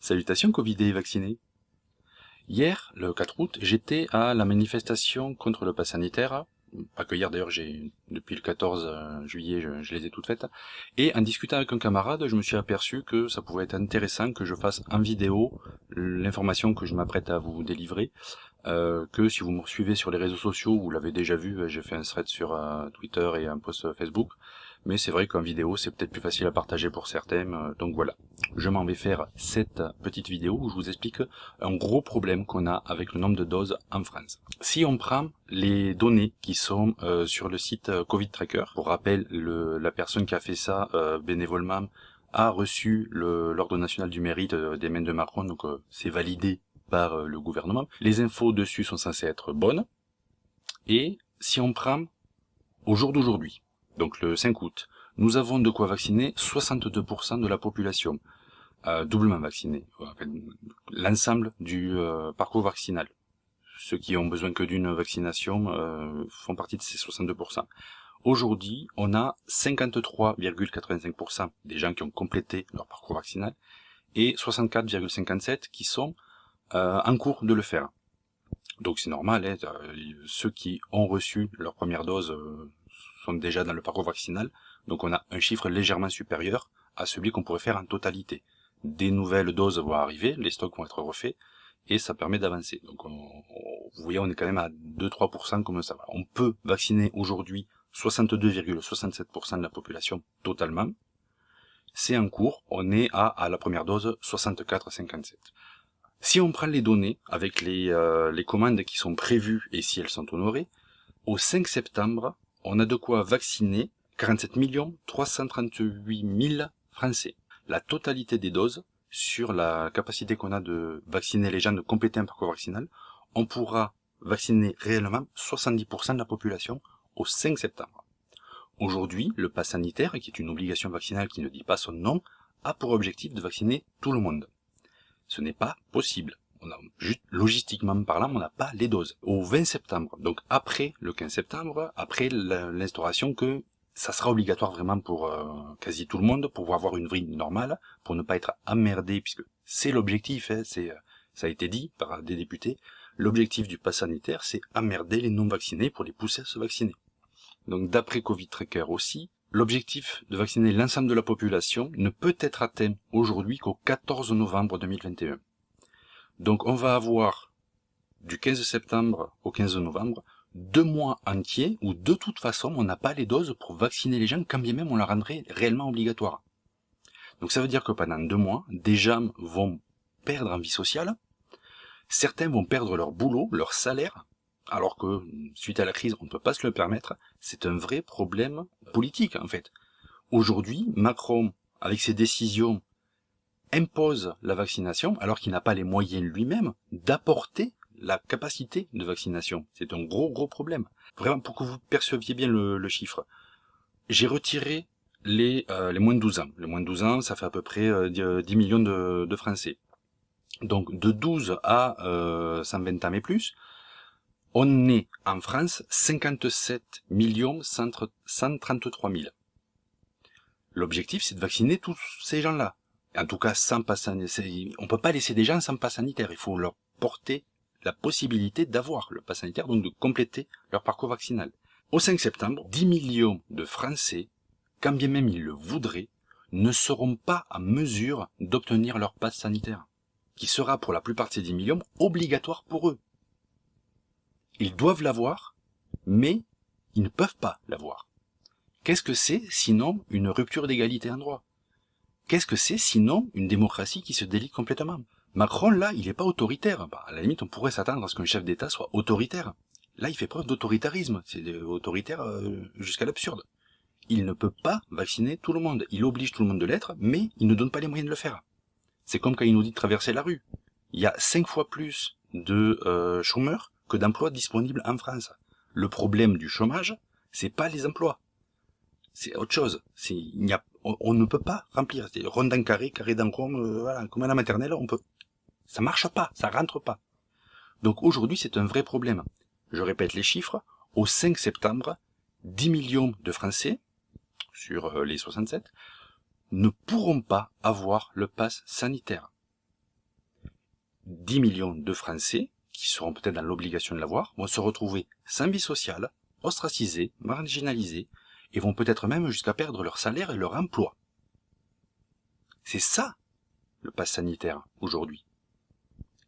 Salutations Covid et vaccinés. Hier, le 4 août, j'étais à la manifestation contre le pass sanitaire. Pas que hier d'ailleurs, depuis le 14 juillet, je les ai toutes faites. Et en discutant avec un camarade, je me suis aperçu que ça pouvait être intéressant que je fasse en vidéo l'information que je m'apprête à vous délivrer. Que si vous me suivez sur les réseaux sociaux, vous l'avez déjà vu, j'ai fait un thread sur Twitter et un post Facebook. Mais c'est vrai qu'en vidéo, c'est peut-être plus facile à partager pour certains, donc voilà. Je m'en vais faire cette petite vidéo où je vous explique un gros problème qu'on a avec le nombre de doses en France. Si on prend les données qui sont sur le site Covid Tracker, pour rappel, la personne qui a fait ça bénévolement a reçu l'Ordre national du mérite des mains de Macron, donc c'est validé par le gouvernement. Les infos dessus sont censées être bonnes. Et si on prend au jour d'aujourd'hui, donc le 5 août, nous avons de quoi vacciner 62% de la population, doublement vaccinée, l'ensemble du parcours vaccinal. Ceux qui ont besoin que d'une vaccination font partie de ces 62%. Aujourd'hui, on a 53,85% des gens qui ont complété leur parcours vaccinal et 64,57% qui sont en cours de le faire. Donc c'est normal, hein, ceux qui ont reçu leur première dose sont déjà dans le parcours vaccinal, donc on a un chiffre légèrement supérieur à celui qu'on pourrait faire en totalité. Des nouvelles doses vont arriver, les stocks vont être refaits, et ça permet d'avancer. Donc vous voyez, on est quand même à 2-3% comme ça. On peut vacciner aujourd'hui 62,67% de la population totalement. C'est en cours, on est à la première dose 64,57%. Si on prend les données avec les commandes qui sont prévues et si elles sont honorées, au 5 septembre, on a de quoi vacciner 47 338 000 Français. La totalité des doses, sur la capacité qu'on a de vacciner les gens, de compléter un parcours vaccinal, on pourra vacciner réellement 70% de la population au 5 septembre. Aujourd'hui, le pass sanitaire, qui est une obligation vaccinale qui ne dit pas son nom, a pour objectif de vacciner tout le monde. Ce n'est pas possible. Juste logistiquement parlant, on n'a pas les doses. Au 20 septembre, donc après le 15 septembre, après l'instauration que ça sera obligatoire vraiment pour quasi tout le monde, pour avoir une vie normale, pour ne pas être emmerdé, puisque c'est l'objectif, hein, ça a été dit par des députés, l'objectif du pass sanitaire, c'est emmerder les non-vaccinés pour les pousser à se vacciner. Donc d'après Covid Tracker aussi, l'objectif de vacciner l'ensemble de la population ne peut être atteint aujourd'hui qu'au 14 novembre 2021. Donc on va avoir, du 15 septembre au 15 novembre, 2 mois entiers où de toute façon on n'a pas les doses pour vacciner les gens, quand bien même on la rendrait réellement obligatoire. Donc ça veut dire que pendant 2 mois, des gens vont perdre en vie sociale, certains vont perdre leur boulot, leur salaire, alors que suite à la crise on ne peut pas se le permettre. C'est un vrai problème politique en fait. Aujourd'hui, Macron, avec ses décisions, impose la vaccination alors qu'il n'a pas les moyens lui-même d'apporter la capacité de vaccination. C'est un gros problème. Vraiment, pour que vous perceviez bien le chiffre. J'ai retiré les moins de 12 ans. Les moins de 12 ans, ça fait à peu près 10 millions de Français. Donc de 12 à 120 ans et plus, on est en France 57 133 000. L'objectif, c'est de vacciner tous ces gens-là. En tout cas, sans pass sanitaire. On peut pas laisser des gens sans pass sanitaire. Il faut leur porter la possibilité d'avoir le pass sanitaire, donc de compléter leur parcours vaccinal. Au 5 septembre, 10 millions de Français, quand bien même ils le voudraient, ne seront pas en mesure d'obtenir leur pass sanitaire, qui sera pour la plupart de ces 10 millions obligatoire pour eux. Ils doivent l'avoir, mais ils ne peuvent pas l'avoir. Qu'est-ce que c'est sinon une rupture d'égalité en droit? Qu'est-ce que c'est sinon une démocratie qui se délite complètement? Macron, là, il n'est pas autoritaire. À la limite, on pourrait s'attendre à ce qu'un chef d'État soit autoritaire. Là, il fait preuve d'autoritarisme. C'est autoritaire jusqu'à l'absurde. Il ne peut pas vacciner tout le monde. Il oblige tout le monde de l'être, mais il ne donne pas les moyens de le faire. C'est comme quand il nous dit de traverser la rue. Il y a 5 fois plus de chômeurs que d'emplois disponibles en France. Le problème du chômage, c'est pas les emplois. C'est autre chose. On ne peut pas remplir. C'est rond en carré, carré dans rond, voilà, comme à la maternelle, ça marche pas, ça rentre pas. Donc aujourd'hui, c'est un vrai problème. Je répète les chiffres. Au 5 septembre, 10 millions de Français, sur les 67, ne pourront pas avoir le pass sanitaire. 10 millions de Français, qui seront peut-être dans l'obligation de l'avoir, vont se retrouver sans vie sociale, ostracisés, marginalisés, et vont peut-être même jusqu'à perdre leur salaire et leur emploi. C'est ça, le pass sanitaire, aujourd'hui.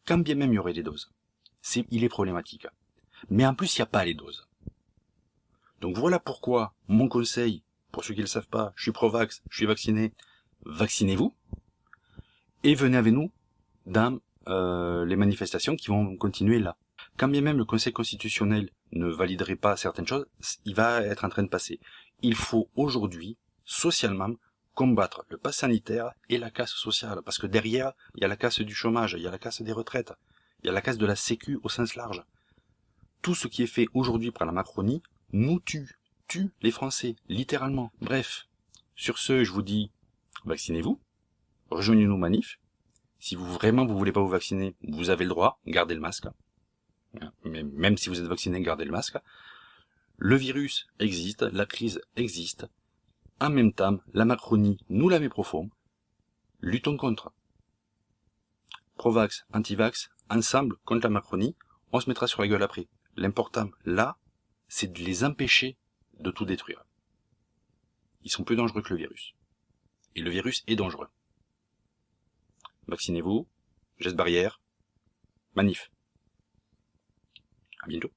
Quand bien même il y aurait des doses. Il est problématique. Mais en plus, il n'y a pas les doses. Donc voilà pourquoi, mon conseil, pour ceux qui ne le savent pas, je suis pro-vax, je suis vacciné, vaccinez-vous, et venez avec nous dans les manifestations qui vont continuer là. Quand bien même le Conseil constitutionnel ne validerait pas certaines choses, il va être en train de passer. Il faut aujourd'hui, socialement, combattre le pass sanitaire et la casse sociale, parce que derrière, il y a la casse du chômage, il y a la casse des retraites, il y a la casse de la sécu au sens large. Tout ce qui est fait aujourd'hui par la Macronie nous tue les Français, littéralement. Bref, sur ce, je vous dis, vaccinez-vous, rejoignez-nous manif. Si vous voulez pas vous vacciner, vous avez le droit, gardez le masque. Mais même si vous êtes vacciné, gardez le masque. Le virus existe, la crise existe. En même temps, la Macronie nous la met profond. Luttons contre. Pro-vax, anti-vax, ensemble contre la Macronie, on se mettra sur la gueule après. L'important, là, c'est de les empêcher de tout détruire. Ils sont plus dangereux que le virus. Et le virus est dangereux. Vaccinez-vous, gestes barrières, manif. À bientôt.